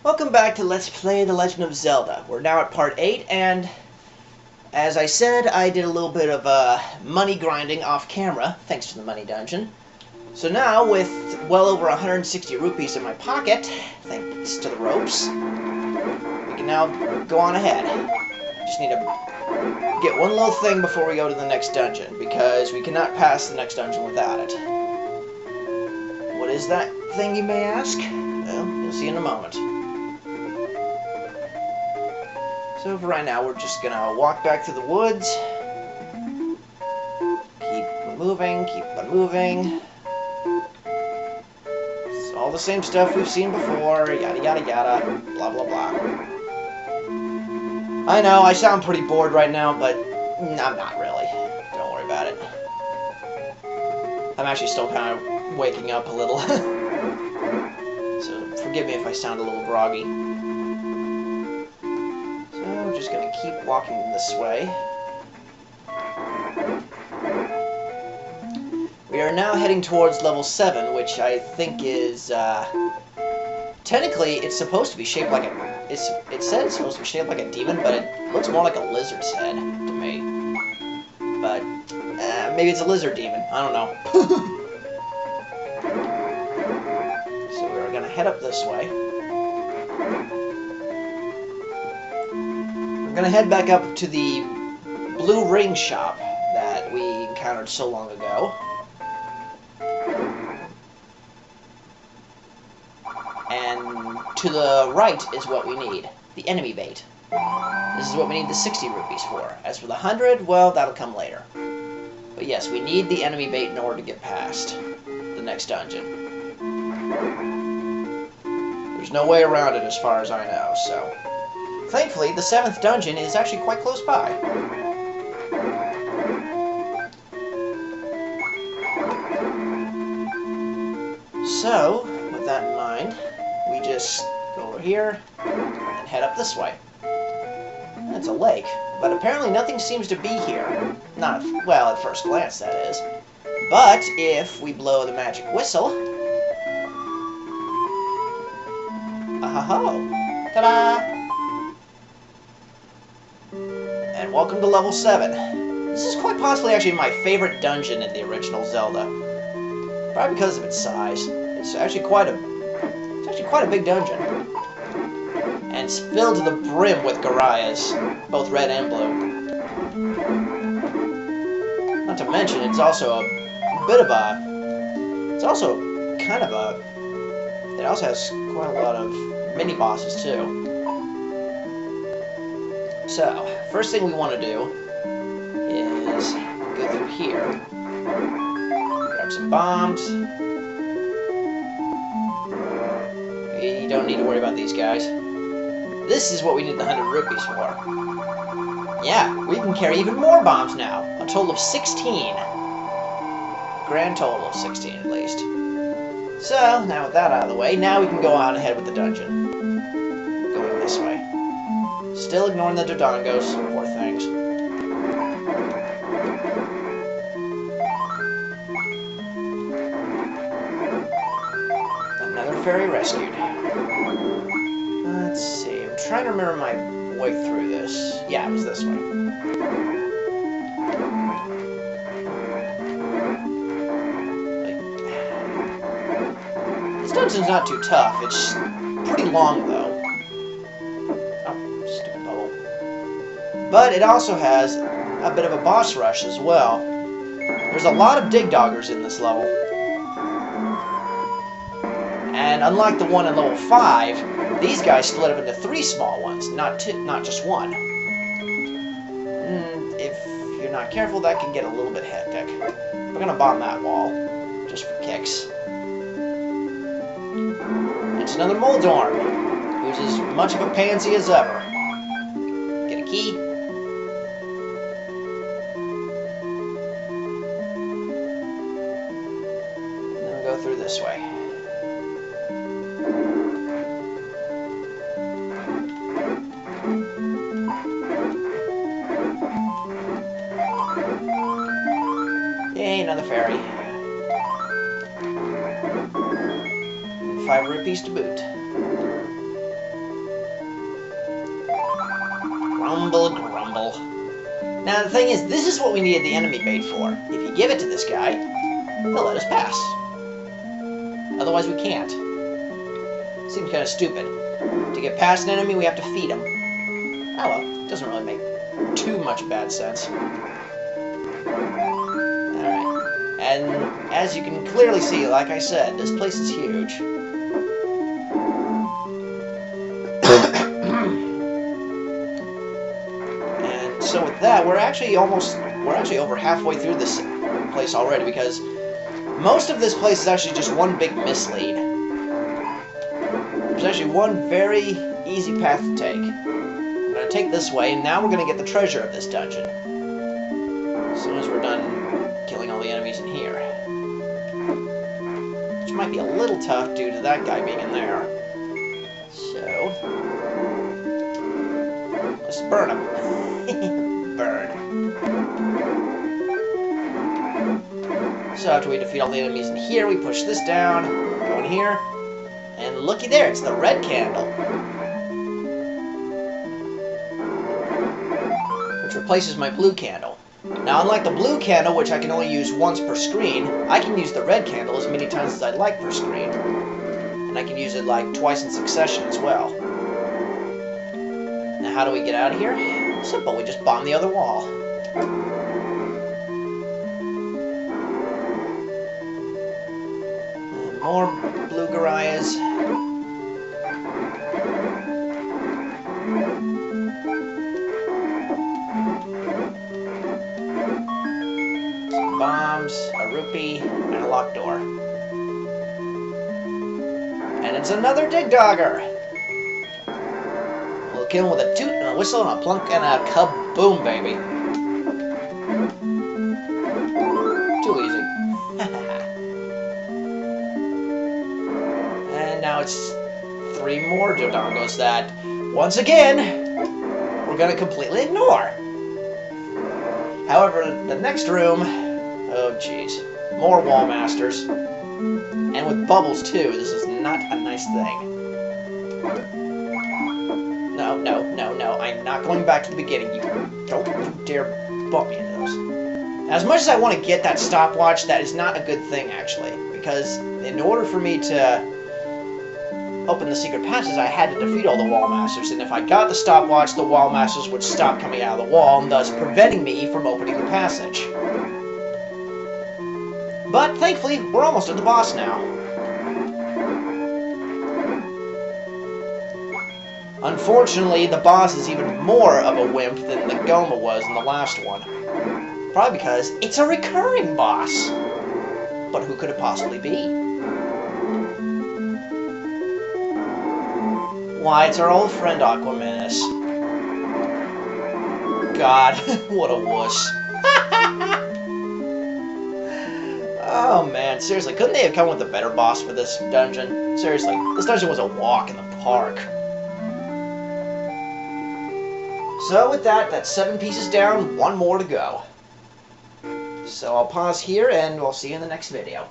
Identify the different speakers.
Speaker 1: Welcome back to Let's Play The Legend of Zelda. We're now at part 8, and as I said, I did a little bit of money grinding off camera, thanks to the money dungeon. So now, with well over 160 rupees in my pocket, thanks to the ropes, we can now go on ahead. Just need to get one little thing before we go to the next dungeon, because we cannot pass the next dungeon without it. What is that thing, you may ask? Well, you'll see in a moment. So for right now, we're just gonna walk back through the woods. Keep moving, keep on moving. It's all the same stuff we've seen before, yada yada yada, blah blah blah. I know, I sound pretty bored right now, but I'm not really. Don't worry about it. I'm actually still kind of waking up a little. So forgive me if I sound a little groggy. Just going to keep walking this way. We are now heading towards level 7, which I think is, technically, it's supposed to be shaped like a, it said it's supposed to be shaped like a demon, but it looks more like a lizard's head to me. But, maybe it's a lizard demon, I don't know. So we're going to head up this way. We're going to head back up to the blue ring shop that we encountered so long ago. And to the right is what we need, the enemy bait. This is what we need the 60 rupees for. As for the 100, well, that'll come later. But yes, we need the enemy bait in order to get past the next dungeon. There's no way around it as far as I know, so... Thankfully, the 7th dungeon is actually quite close by. So, with that in mind, we just go over here and head up this way. That's a lake, but apparently nothing seems to be here. Not, well, at first glance, that is. But if we blow the magic whistle... Ah-ho-ho! Ta-da! And welcome to level 7. This is quite possibly actually my favorite dungeon in the original Zelda. Probably because of its size. It's actually quite a big dungeon. And it's filled to the brim with Garayas, both red and blue. Not to mention, it's also a bit of a... It's also kind of a... It also has quite a lot of mini-bosses, too. So, first thing we want to do is go through here, grab some bombs. You don't need to worry about these guys. This is what we need the 100 rupees for. Yeah, we can carry even more bombs now. A total of 16. Grand total of 16 at least. So, now with that out of the way, now we can go on ahead with the dungeon. Going this way. Still ignoring the Dodongos, poor things. Another fairy rescued. Let's see, I'm trying to remember my way through this. Yeah, it was this way. This dungeon's not too tough, it's pretty long though. But it also has a bit of a boss rush as well. There's a lot of dig doggers in this level. And unlike the one in level 5, these guys split up into 3 small ones, not just one. If you're not careful, that can get a little bit hectic. We're gonna bomb that wall, just for kicks. It's another Moldorm, who's as much of a pansy as ever. Get a key. Through this way. Yay, another fairy. 5 rupees to boot. Grumble, grumble. Now the thing is, this is what we needed the enemy bait for. If you give it to this guy, he'll let us pass. Otherwise we can't. Seems kind of stupid. To get past an enemy, we have to feed him. Oh well, doesn't really make too much bad sense. Alright. And as you can clearly see, like I said, this place is huge. And so with that, we're actually over halfway through this place already, because most of this place is actually just one big mislead. There's actually one very easy path to take. We're going to take this way, and now we're going to get the treasure of this dungeon. As soon as we're done killing all the enemies in here. Which might be a little tough due to that guy being in there. So... let's burn him. Burn. So after we defeat all the enemies in here, we push this down, go in here, and looky there, it's the red candle. Which replaces my blue candle. Now, unlike the blue candle, which I can only use once per screen, I can use the red candle as many times as I'd like per screen. And I can use it like twice in succession as well. Now, how do we get out of here? Simple, we just bomb the other wall. And more blue Gorias. Bombs, a rupee, and a locked door. And it's another dig dogger! We'll kill him with a toot and a whistle and a plunk and a kaboom, baby. Too easy. And now it's 3 more Dodongos that, once again, we're gonna completely ignore. However, the next room... oh, jeez. More wall masters. And with bubbles, too. This is not a nice thing. No, no, no, no. I'm not going back to the beginning. You don't you dare bump me into those. As much as I want to get that stopwatch, that is not a good thing, actually. Because in order for me to open the secret passages, I had to defeat all the wall masters. And if I got the stopwatch, the wall masters would stop coming out of the wall, and thus preventing me from opening the passage. But, thankfully, we're almost at the boss now. Unfortunately, the boss is even more of a wimp than the Goma was in the last one. Probably because it's a recurring boss. But who could it possibly be? Why, it's our old friend Aquamanus. God, what a wuss. Oh man, seriously, couldn't they have come with a better boss for this dungeon? Seriously, this dungeon was a walk in the park. So with that, that's 7 pieces down, 1 more to go. So I'll pause here and we'll see you in the next video.